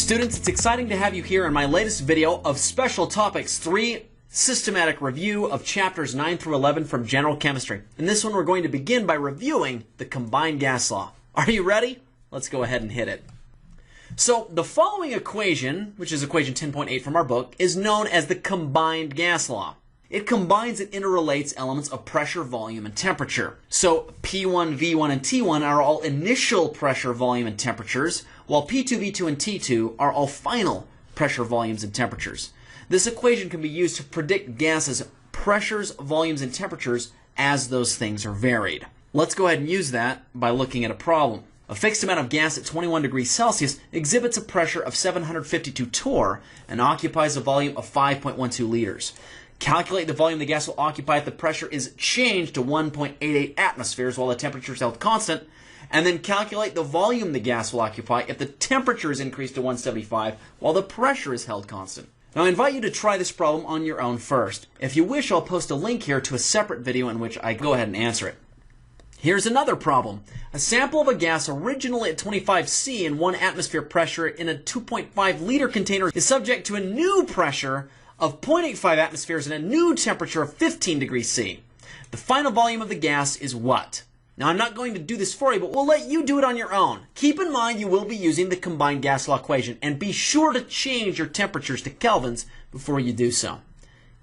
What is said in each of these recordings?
Students, it's exciting to have you here in my latest video of Special Topics 3 Systematic Review of Chapters 9 through 11 from General Chemistry. In this one, we're going to begin by reviewing the combined gas law. Are you ready? Let's go ahead and hit it. So, the following equation, which is equation 10.8 from our book, is known as the combined gas law. It combines and interrelates elements of pressure, volume, and temperature. So P1, V1, and T1 are all initial pressure, volume, and temperatures, while P2, V2, and T2 are all final pressure, volumes, and temperatures. This equation can be used to predict gases' pressures, volumes, and temperatures as those things are varied. Let's go ahead and use that by looking at a problem. A fixed amount of gas at 21 degrees Celsius exhibits a pressure of 752 torr and occupies a volume of 5.12 liters. Calculate the volume the gas will occupy if the pressure is changed to 1.88 atmospheres while the temperature is held constant, and then calculate the volume the gas will occupy if the temperature is increased to 175 while the pressure is held constant. Now I invite you to try this problem on your own first. If you wish, I'll post a link here to a separate video in which I go ahead and answer it. Here's another problem. A sample of a gas originally at 25 C and 1 atmosphere pressure in a 2.5 liter container is subject to a new pressure of 0.85 atmospheres and a new temperature of 15 degrees C. The final volume of the gas is what? Now I'm not going to do this for you, but we'll let you do it on your own. Keep in mind you will be using the combined gas law equation, and be sure to change your temperatures to kelvins before you do so.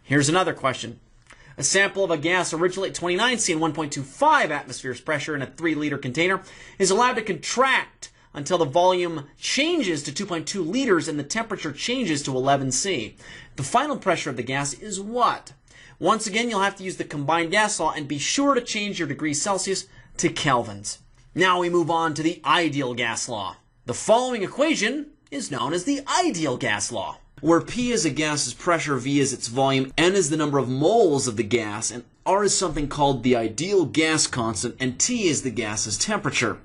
Here's another question. A sample of a gas originally at 29 C and 1.25 atmospheres pressure in a 3 liter container is allowed to contract until the volume changes to 2.2 liters and the temperature changes to 11 C. The final pressure of the gas is what? Once again, you'll have to use the combined gas law and be sure to change your degrees Celsius to kelvins. Now we move on to the ideal gas law. The following equation is known as the ideal gas law, where P is a gas's pressure, V is its volume, N is the number of moles of the gas, and R is something called the ideal gas constant, and T is the gas's temperature.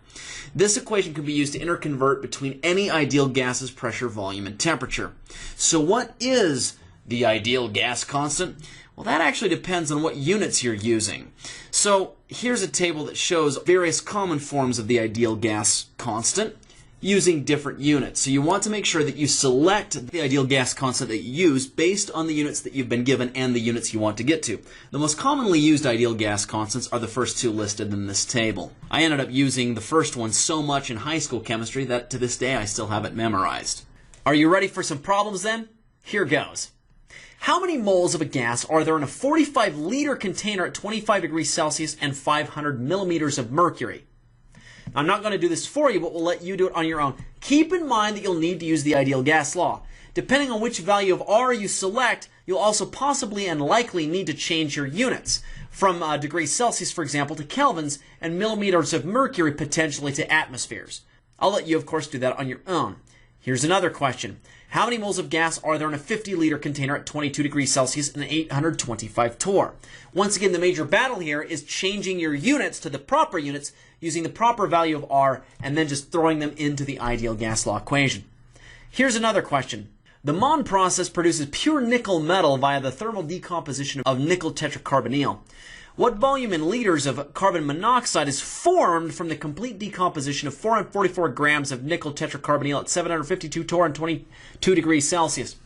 This equation can be used to interconvert between any ideal gas's pressure, volume, and temperature. So what is the ideal gas constant? Well, that actually depends on what units you're using. So here's a table that shows various common forms of the ideal gas constant using different units. So you want to make sure that you select the ideal gas constant that you use based on the units that you've been given and the units you want to get to. The most commonly used ideal gas constants are the first two listed in this table. I ended up using the first one so much in high school chemistry that to this day I still have it memorized. Are you ready for some problems then? Here goes. How many moles of a gas are there in a 45 liter container at 25 degrees Celsius and 500 millimeters of mercury? I'm not going to do this for you, but we'll let you do it on your own. Keep in mind that you'll need to use the ideal gas law. Depending on which value of R you select, you'll also possibly and likely need to change your units from degrees Celsius, for example, to kelvins, and millimeters of mercury potentially to atmospheres. I'll let you, of course, do that on your own. Here's another question. How many moles of gas are there in a 50 liter container at 22 degrees Celsius and 825 torr? Once again, the major battle here is changing your units to the proper units using the proper value of R and then just throwing them into the ideal gas law equation. Here's another question. The Mond process produces pure nickel metal via the thermal decomposition of nickel tetracarbonyl. What volume in liters of carbon monoxide is formed from the complete decomposition of 444 grams of nickel tetracarbonyl at 752 torr and 22 degrees Celsius?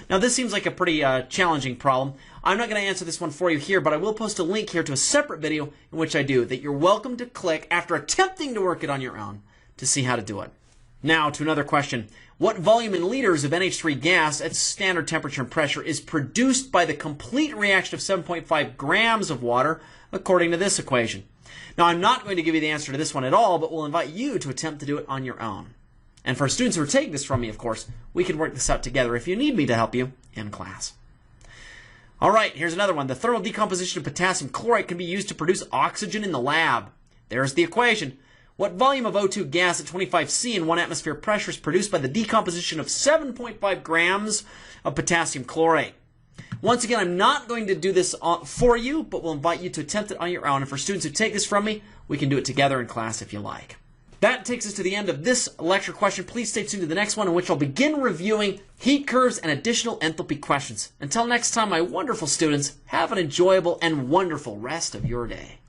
Now this seems like a pretty challenging problem. I'm not going to answer this one for you here, but I will post a link here to a separate video in which I do that you're welcome to click after attempting to work it on your own to see how to do it. Now to another question. What volume in liters of NH3 gas at standard temperature and pressure is produced by the complete reaction of 7.5 grams of water according to this equation? Now I'm not going to give you the answer to this one at all, but will invite you to attempt to do it on your own. And for students who are taking this from me, of course, we can work this out together if you need me to help you in class. All right, here's another one. The thermal decomposition of potassium chloride can be used to produce oxygen in the lab. There's the equation. What volume of O2 gas at 25 C and 1 atmosphere pressure is produced by the decomposition of 7.5 grams of potassium chlorate? Once again, I'm not going to do this for you, but will invite you to attempt it on your own. And for students who take this from me, we can do it together in class if you like. That takes us to the end of this lecture question. Please stay tuned to the next one in which I'll begin reviewing heat curves and additional enthalpy questions. Until next time, my wonderful students, have an enjoyable and wonderful rest of your day.